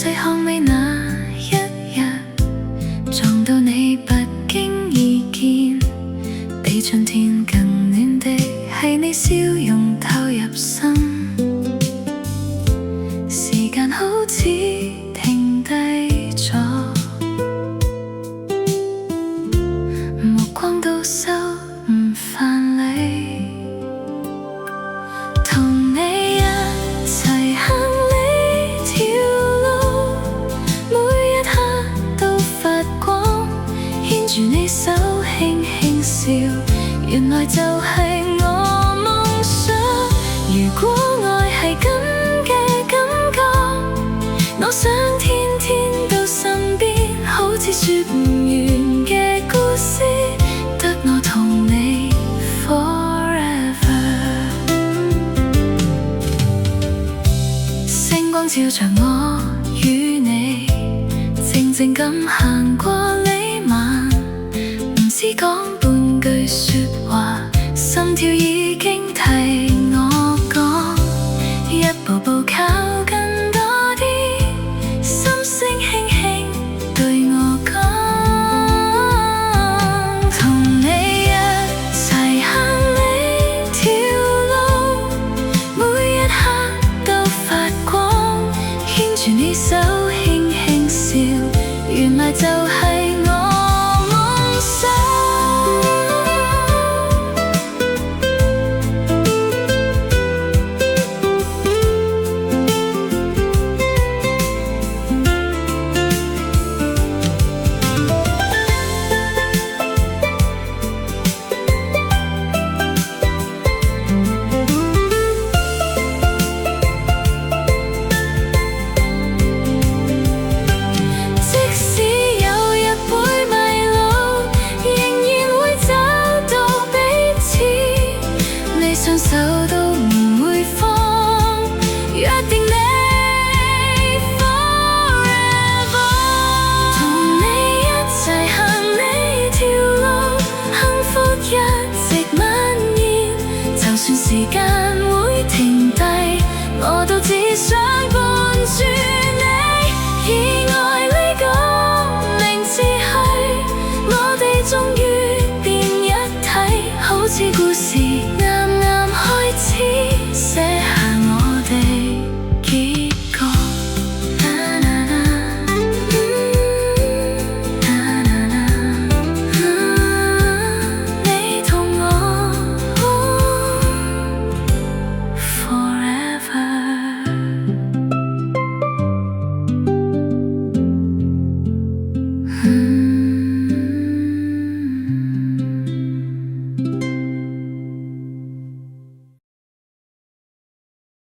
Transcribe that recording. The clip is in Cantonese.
細看尾那一日，撞到你不經意見，比春天更暖的係你笑容透入心。時間好似停低咗，目光都收唔返嚟，同你一齊行呢條路，每一刻都發光，牽住你手輕輕笑，原來就係我夢想。如果愛係咁嘅感覺，我想天天到身邊，好似說唔完嘅故事，得我同你 forever。 星光照着我與你，靜靜咁行過呢晚，唔知講半句說話，心跳已經替我講，一步步靠近多啲，心聲輕輕對我講，同你一齊行呢條路，每一刻都發光，牽住你手輕輕笑，原來就係